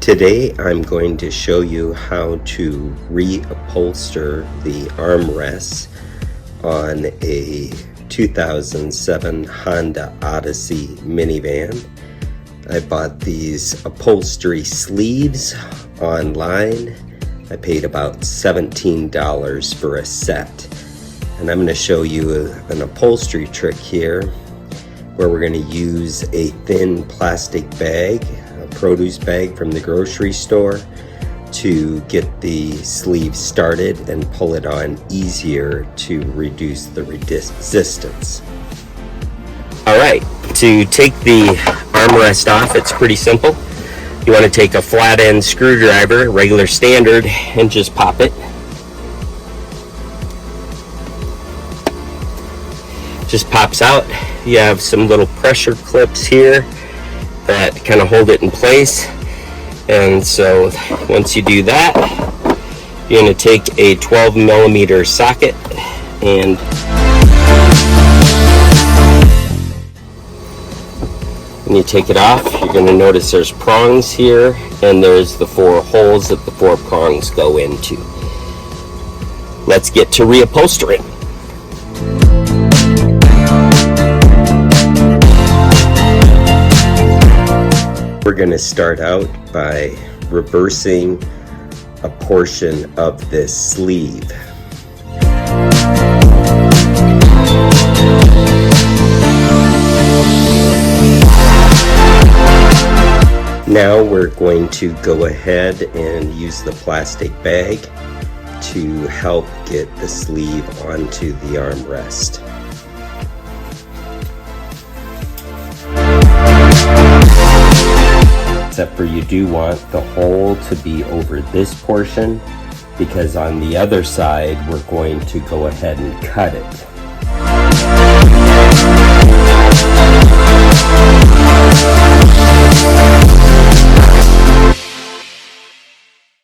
Today I'm going to show you how to reupholster the armrests on a 2007 Honda Odyssey minivan. I bought these upholstery sleeves online. I paid about $17 for a set. And I'm going to show you an upholstery trick here where we're going to use a thin plastic bag, a produce bag from the grocery store, to get the sleeve started and pull it on easier to reduce the resistance. Alright, to take the armrest off, it's pretty simple. You want to take a flat end screwdriver, regular standard, and just pop it. Just pops out. You have some little pressure clips here that kind of hold it in place, and so once you do that, you're going to take a 12mm socket and when you take it off, you're going to notice there's prongs here, and there's the 4 holes that the 4 prongs go into. Let's get to reupholstering. We're going to start out by reversing a portion of this sleeve. Now we're going to go ahead and use the plastic bag to help get the sleeve onto the armrest. Except for you do want the hole to be over this portion, because on the other side we're going to go ahead and cut it.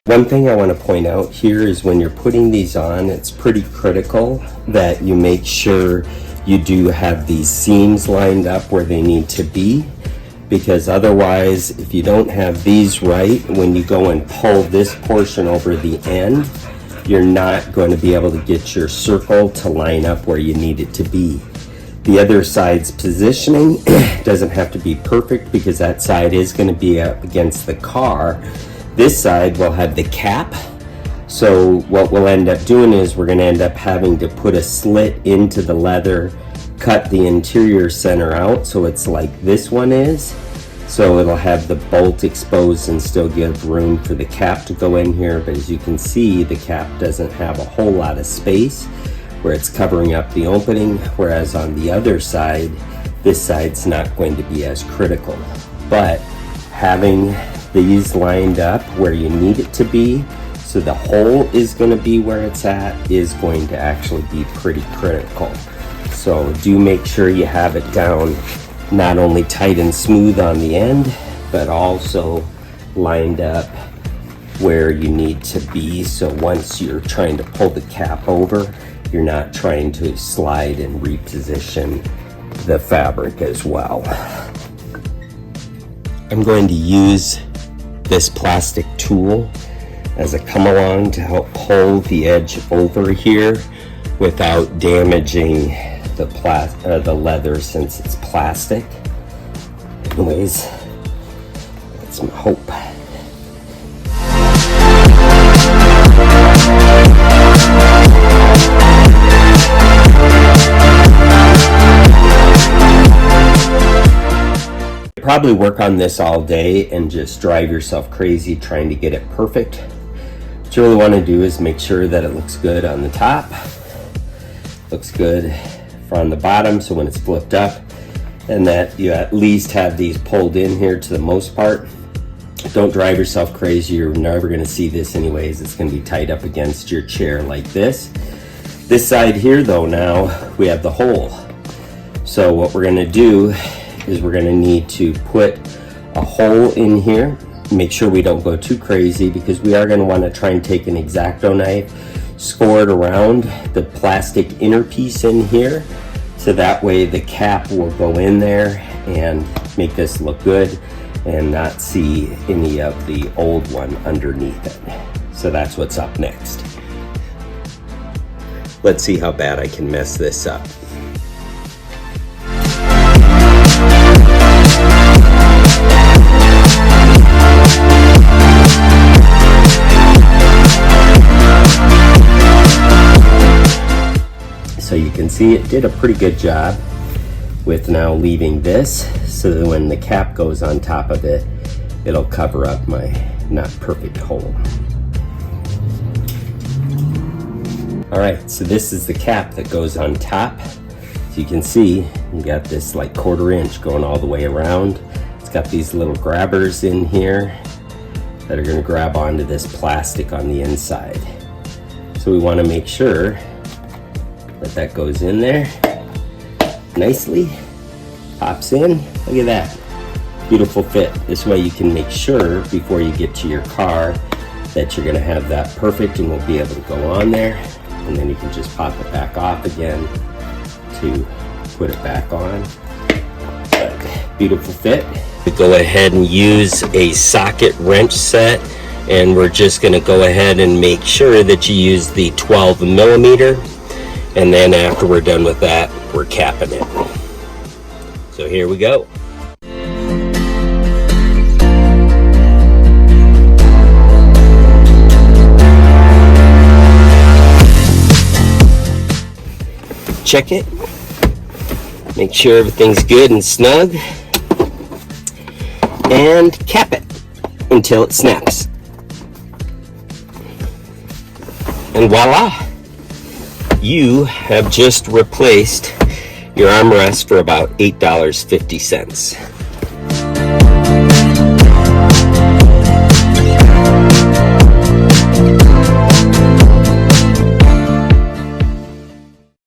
One thing I want to point out here is when you're putting these on, it's pretty critical that you make sure you do have these seams lined up where they need to be, because otherwise, if you don't have these right, when you go and pull this portion over the end, you're not going to be able to get your circle to line up where you need it to be. The other side's positioning doesn't have to be perfect, because that side is going to be up against the car. This side will have the cap. So what we'll end up doing is we're going to end up having to put a slit into the leather, cut the interior center out so it's like this one is, so it'll have the bolt exposed and still give room for the cap to go in here. But as you can see, the cap doesn't have a whole lot of space where it's covering up the opening, whereas on the other side, this side's not going to be as critical. But having these lined up where you need it to be, so the hole is going to be where it's at, is going to actually be pretty critical. So do make sure you have it down not only tight and smooth on the end, but also lined up where you need to be, so once you're trying to pull the cap over, you're not trying to slide and reposition the fabric as well. I'm going to use this plastic tool as a come along to help pull the edge over here without damaging the leather, since it's plastic. Anyways, that's my hope. Probably work on this all day and just drive yourself crazy trying to get it perfect. What you really want to do is make sure that it looks good on the top, looks good on the bottom, so when it's flipped up, and that you at least have these pulled in here to the most part. Don't drive yourself crazy. You're never going to see this anyways. It's going to be tied up against your chair like this. This side here though, now we have the hole. So what we're going to do is we're going to need to put a hole in here. Make sure we don't go too crazy, because we are going to want to try and take an X-Acto knife, score it around the plastic inner piece in here, so that way the cap will go in there and make this look good. and not see any of the old one underneath it. So that's what's up next. Let's see how bad I can mess this up. So you can see it did a pretty good job with now leaving this, so that when the cap goes on top of it, it'll cover up my not perfect hole. All right, so this is the cap that goes on top. So you can see you got this like 1/4 inch going all the way around. It's got these little grabbers in here that are gonna grab onto this plastic on the inside. So we wanna make sure that that goes in there nicely, pops in. Look at that, beautiful fit. This way you can make sure before you get to your car that you're gonna have that perfect and will be able to go on there. And then you can just pop it back off again to put it back on. But beautiful fit. We go ahead and use a socket wrench set, and we're just gonna go ahead and make sure that you use the 12 millimeter. And then after we're done with that, we're capping it. So here we go. Check it, make sure everything's good and snug, and cap it until it snaps. And voila! You have just replaced your armrest for about $8.50.